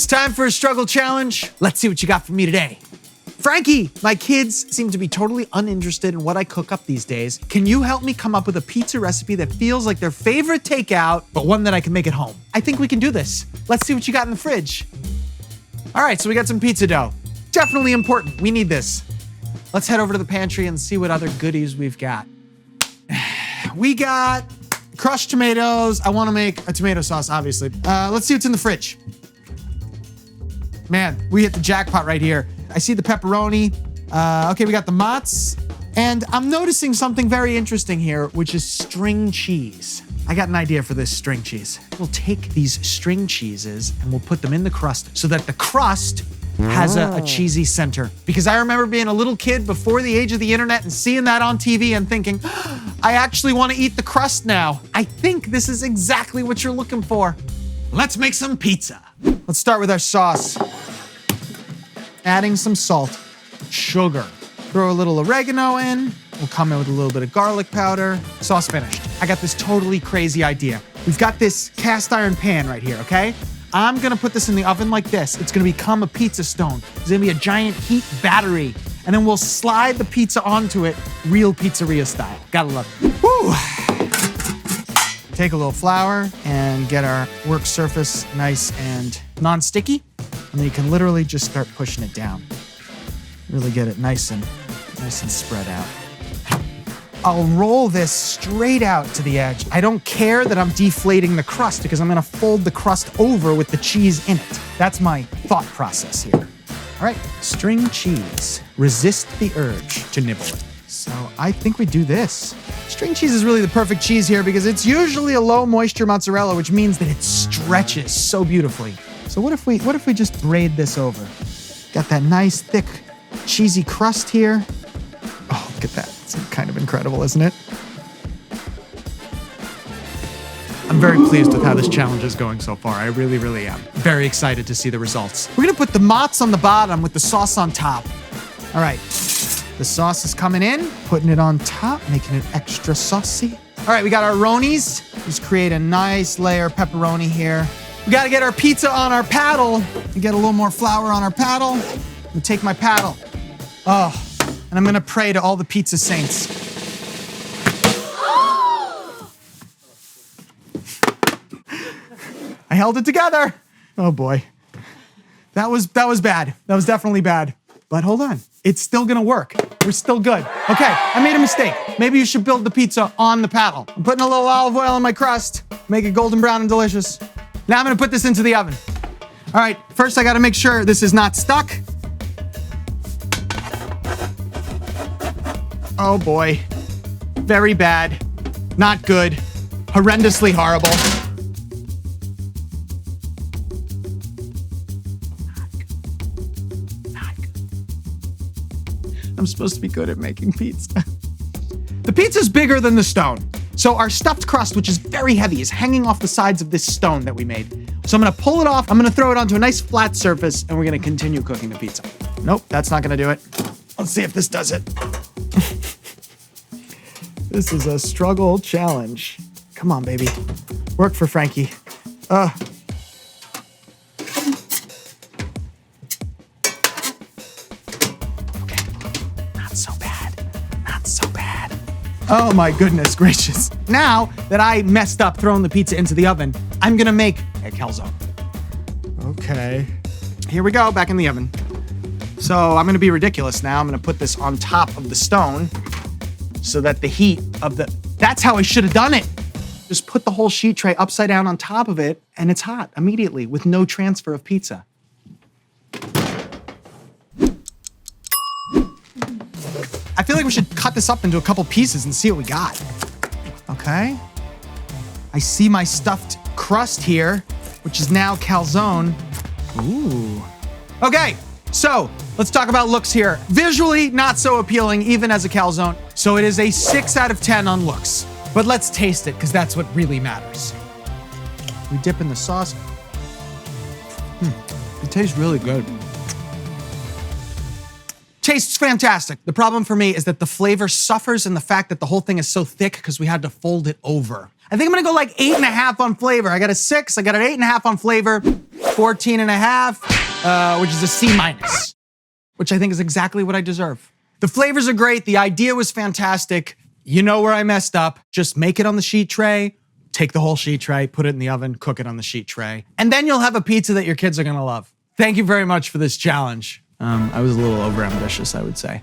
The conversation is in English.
time for a struggle challenge. Let's see what you got for me today. Frankie, my kids seem to be totally uninterested in what I cook up these days. Can you help me come up with a pizza recipe that feels like their favorite takeout, but one that I can make at home? I think we can do this. Let's see what you got in the fridge. All right, so we got some pizza dough. Definitely important. We need this. Let's head over to the pantry and see what other goodies we've got. We got crushed tomatoes. I want to make a tomato sauce, obviously. Let's see what's in the fridge. Man, we hit the jackpot right here. I see the pepperoni. Okay, we got the mozz. And I'm noticing something very interesting here, which is string cheese. I got an idea for this string cheese. We'll take these string cheeses and we'll put them in the crust so that the crust has a cheesy center. Because I remember being a little kid before the age of the internet and seeing that on TV and thinking, I actually want to eat the crust now. I think this is exactly what you're looking for. Let's make some pizza. Let's start with our sauce. Adding some salt, sugar. Throw a little oregano in. We'll come in with a little bit of garlic powder. Sauce finished. I got this totally crazy idea. We've got this cast iron pan right here, okay? I'm gonna put this in the oven like this. It's gonna become a pizza stone. There's gonna be a giant heat battery. And then we'll slide the pizza onto it, real pizzeria style. Gotta love it. Woo! Take a little flour and get our work surface nice and non-sticky. And then you can literally just start pushing it down. Really get it nice and spread out. I'll roll this straight out to the edge. I don't care that I'm deflating the crust because I'm gonna fold the crust over with the cheese in it. That's my thought process here. All right, string cheese. Resist the urge to nibble it. So I think we do this. String cheese is really the perfect cheese here because it's usually a low moisture mozzarella, which means that it stretches so beautifully. So what if we just braid this over? Got that nice thick cheesy crust here. Oh, look at that. It's kind of incredible, isn't it? I'm very pleased with how this challenge is going so far. I really, really am. Very excited to see the results. We're gonna put the mozz on the bottom with the sauce on top. All right, the sauce is coming in, putting it on top, making it extra saucy. All right, we got our ronies. Just create a nice layer of pepperoni here. We gotta get our pizza on our paddle. We get a little more flour on our paddle. And take my paddle. Oh, and I'm gonna pray to all the pizza saints. I held it together. Oh boy. That was bad. That was definitely bad. But hold on, it's still gonna work. We're still good. Okay, I made a mistake. Maybe you should build the pizza on the paddle. I'm putting a little olive oil on my crust, make it golden brown and delicious. Now I'm gonna put this into the oven. All right, first I gotta make sure this is not stuck. Oh boy, very bad, not good, horrendously horrible. Not good. I'm supposed to be good at making pizza. The pizza's bigger than the stone. So our stuffed crust, which is very heavy, is hanging off the sides of this stone that we made. So I'm gonna pull it off, I'm gonna throw it onto a nice flat surface, and we're gonna continue cooking the pizza. Nope, that's not gonna do it. Let's see if this does it. This is a struggle challenge. Come on, baby. Work for Frankie. Okay, not so bad. Not so bad. Oh my goodness gracious. Now that I messed up throwing the pizza into the oven, I'm gonna make a calzone. Okay. Here we go, back in the oven. So I'm gonna be ridiculous now. I'm gonna put this on top of the stone so that the heat of that's how I should have done it. Just put the whole sheet tray upside down on top of it and it's hot immediately with no transfer of pizza. I feel like we should cut this up into a couple pieces and see what we got. Okay. I see my stuffed crust here, which is now calzone. Ooh. Okay, so let's talk about looks here. Visually, not so appealing, even as a calzone. So it is a 6 out of 10 on looks. But let's taste it, because that's what really matters. We dip in the sauce. It tastes really good. Tastes fantastic. The problem for me is that the flavor suffers in the fact that the whole thing is so thick because we had to fold it over. I think I'm gonna go like 8.5 on flavor. I got a 6, I got an 8.5 on flavor, 14.5, which is a C minus, which I think is exactly what I deserve. The flavors are great. The idea was fantastic. You know where I messed up. Just make it on the sheet tray, take the whole sheet tray, put it in the oven, cook it on the sheet tray, and then you'll have a pizza that your kids are gonna love. Thank you very much for this challenge. I was a little overambitious, I would say.